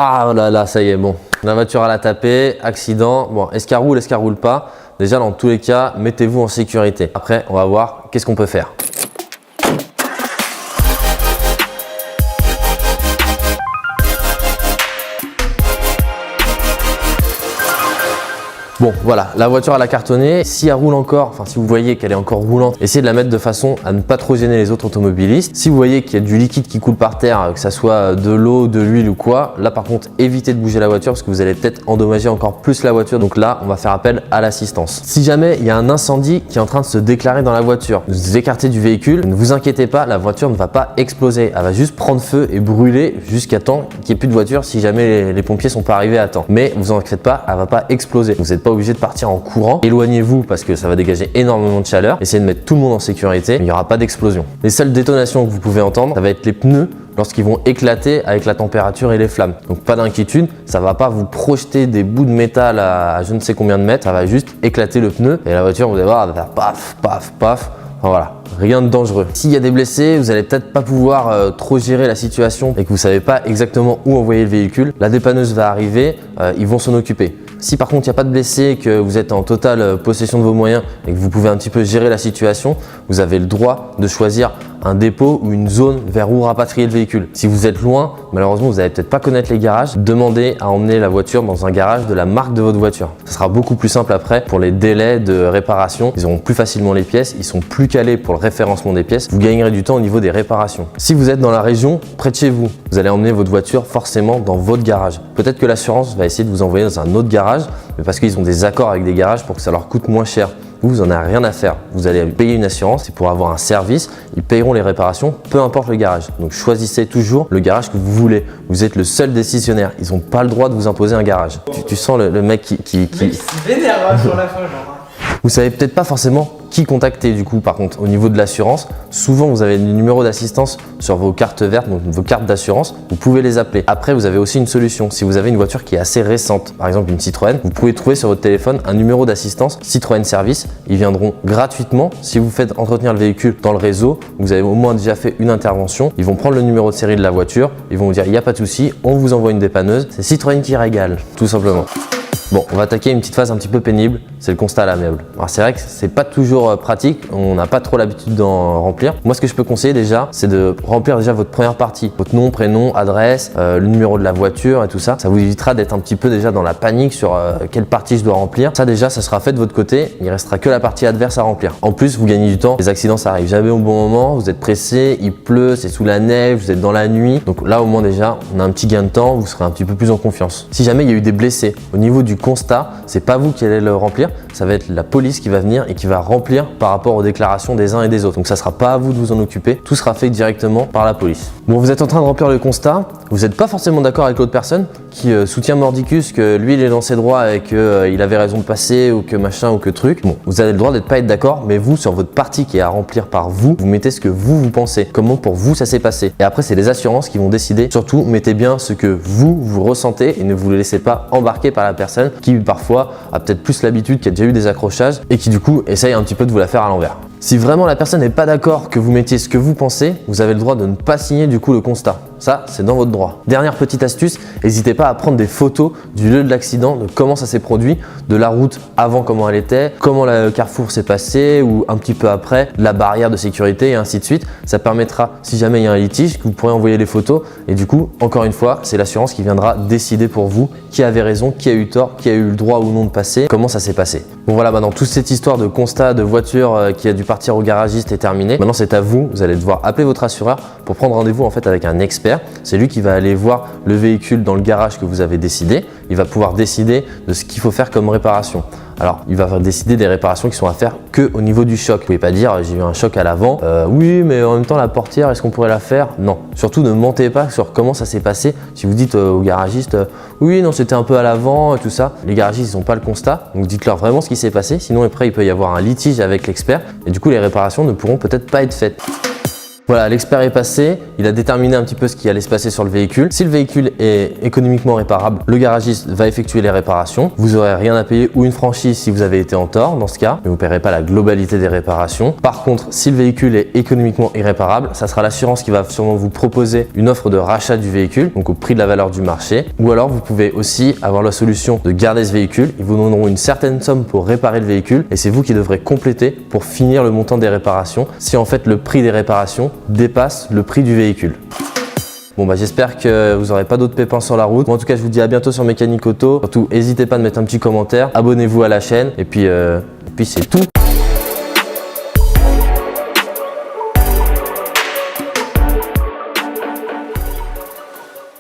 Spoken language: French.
Ah là là, ça y est, bon. La voiture elle a tapé, accident. Bon, est-ce qu'elle roule pas? Déjà, dans tous les cas, mettez-vous en sécurité. Après, on va voir qu'est-ce qu'on peut faire. Bon, voilà, la voiture elle a cartonné. Si elle roule encore, enfin si vous voyez qu'elle est encore roulante, essayez de la mettre de façon à ne pas trop gêner les autres automobilistes. Si vous voyez qu'il y a du liquide qui coule par terre, que ça soit de l'eau, de l'huile ou quoi, là par contre, évitez de bouger la voiture parce que vous allez peut-être endommager encore plus la voiture. Donc là, on va faire appel à l'assistance. Si jamais il y a un incendie qui est en train de se déclarer dans la voiture, vous écartez du véhicule, ne vous inquiétez pas, la voiture ne va pas exploser. Elle va juste prendre feu et brûler jusqu'à temps qu'il n'y ait plus de voiture si jamais les pompiers sont pas arrivés à temps. Mais vous en inquiétez pas, elle va pas exploser. Vous n'êtes pas obligé de partir en courant. Éloignez-vous parce que ça va dégager énormément de chaleur. Essayez de mettre tout le monde en sécurité. Il n'y aura pas d'explosion. Les seules détonations que vous pouvez entendre, ça va être les pneus lorsqu'ils vont éclater avec la température et les flammes. Donc pas d'inquiétude, ça va pas vous projeter des bouts de métal à je ne sais combien de mètres. Ça va juste éclater le pneu et la voiture, vous allez voir, elle va faire paf, paf, paf. Enfin, voilà, rien de dangereux. S'il y a des blessés, vous allez peut-être pas pouvoir trop gérer la situation et que vous savez pas exactement où envoyer le véhicule. La dépanneuse va arriver, ils vont s'en occuper. Si par contre il n'y a pas de blessés, que vous êtes en totale possession de vos moyens et que vous pouvez un petit peu gérer la situation, vous avez le droit de choisir un dépôt ou une zone vers où rapatrier le véhicule. Si vous êtes loin, malheureusement vous n'allez peut-être pas connaître les garages, demandez à emmener la voiture dans un garage de la marque de votre voiture. Ce sera beaucoup plus simple après pour les délais de réparation. Ils auront plus facilement les pièces, ils sont plus calés pour le référencement des pièces. Vous gagnerez du temps au niveau des réparations. Si vous êtes dans la région, près de chez vous, vous allez emmener votre voiture forcément dans votre garage. Peut-être que l'assurance va essayer de vous envoyer dans un autre garage, mais parce qu'ils ont des accords avec des garages pour que ça leur coûte moins cher. Vous en avez rien à faire. Vous allez payer une assurance, c'est pour avoir un service. Ils payeront les réparations, peu importe le garage. Donc choisissez toujours le garage que vous voulez. Vous êtes le seul décisionnaire. Ils n'ont pas le droit de vous imposer un garage. Tu sens le mec qui... Il se vénère sur la fin, genre. Vous savez peut-être pas forcément qui contacter du coup. Par contre, au niveau de l'assurance, souvent vous avez des numéros d'assistance sur vos cartes vertes, donc vos cartes d'assurance, vous pouvez les appeler. Après, vous avez aussi une solution. Si vous avez une voiture qui est assez récente, par exemple une Citroën, vous pouvez trouver sur votre téléphone un numéro d'assistance Citroën Service. Ils viendront gratuitement si vous faites entretenir le véhicule dans le réseau. Vous avez au moins déjà fait une intervention. Ils vont prendre le numéro de série de la voiture. Ils vont vous dire il n'y a pas de souci, on vous envoie une dépanneuse. C'est Citroën qui régale, tout simplement. Bon, on va attaquer une petite phase un petit peu pénible, c'est le constat à l'amiable. Alors c'est vrai que c'est pas toujours pratique, on n'a pas trop l'habitude d'en remplir. Moi ce que je peux conseiller déjà, c'est de remplir déjà votre première partie. Votre nom, prénom, adresse, le numéro de la voiture et tout ça. Ça vous évitera d'être un petit peu déjà dans la panique sur quelle partie je dois remplir. Ça déjà, ça sera fait de votre côté, il restera que la partie adverse à remplir. En plus, vous gagnez du temps, les accidents ça arrive jamais au bon moment, vous êtes pressé, il pleut, c'est sous la neige, vous êtes dans la nuit. Donc là au moins déjà, on a un petit gain de temps, vous serez un petit peu plus en confiance. Si jamais il y a eu des blessés, au niveau du constat, c'est pas vous qui allez le remplir, ça va être la police qui va venir et qui va remplir par rapport aux déclarations des uns et des autres. Donc ça sera pas à vous de vous en occuper, tout sera fait directement par la police. Bon, vous êtes en train de remplir le constat, vous n'êtes pas forcément d'accord avec l'autre personne qui soutient mordicus que lui il est dans ses droits et qu'il avait raison de passer ou que machin ou que truc. Bon, vous avez le droit de pas être d'accord, mais vous sur votre partie qui est à remplir par vous, vous mettez ce que vous pensez, comment pour vous ça s'est passé. Et après c'est les assurances qui vont décider. Surtout mettez bien ce que vous ressentez et ne vous laissez pas embarquer par la personne qui parfois a peut-être plus l'habitude, qui a déjà eu des accrochages et qui du coup essaye un petit peu de vous la faire à l'envers. Si vraiment la personne n'est pas d'accord que vous mettiez ce que vous pensez, vous avez le droit de ne pas signer du coup le constat. Ça, c'est dans votre droit. Dernière petite astuce, n'hésitez pas à prendre des photos du lieu de l'accident, de comment ça s'est produit, de la route avant comment elle était, comment le carrefour s'est passé ou un petit peu après, la barrière de sécurité et ainsi de suite. Ça permettra, si jamais il y a un litige, que vous pourrez envoyer les photos et du coup, encore une fois, c'est l'assurance qui viendra décider pour vous qui avait raison, qui a eu tort, qui a eu le droit ou non de passer, comment ça s'est passé. Bon voilà, maintenant toute cette histoire de constat de voiture qui a dû partir au garagiste est terminée. Maintenant, c'est à vous. Vous allez devoir appeler votre assureur pour prendre rendez-vous en fait avec un expert. C'est lui qui va aller voir le véhicule dans le garage que vous avez décidé. Il va pouvoir décider de ce qu'il faut faire comme réparation. Alors, il va décider des réparations qui sont à faire que au niveau du choc. Vous pouvez pas dire j'ai eu un choc à l'avant. Oui, mais en même temps la portière, est-ce qu'on pourrait la faire? Non. Surtout ne mentez pas sur comment ça s'est passé. Si vous dites au garagiste oui, non, c'était un peu à l'avant et tout ça, les garagistes ils n'ont pas le constat. Donc dites-leur vraiment ce qui s'est passé. Sinon après il peut y avoir un litige avec l'expert et du coup les réparations ne pourront peut-être pas être faites. Voilà, l'expert est passé, il a déterminé un petit peu ce qui allait se passer sur le véhicule. Si le véhicule est économiquement réparable, le garagiste va effectuer les réparations. Vous n'aurez rien à payer ou une franchise si vous avez été en tort dans ce cas, mais vous ne paierez pas la globalité des réparations. Par contre, si le véhicule est économiquement irréparable, ça sera l'assurance qui va sûrement vous proposer une offre de rachat du véhicule, donc au prix de la valeur du marché. Ou alors vous pouvez aussi avoir la solution de garder ce véhicule. Ils vous donneront une certaine somme pour réparer le véhicule et c'est vous qui devrez compléter pour finir le montant des réparations si en fait le prix des réparations dépasse le prix du véhicule. Bon bah j'espère que vous n'aurez pas d'autres pépins sur la route. Bon, en tout cas je vous dis à bientôt sur Mécanique Auto. Surtout n'hésitez pas à mettre un petit commentaire, abonnez-vous à la chaîne et puis c'est tout.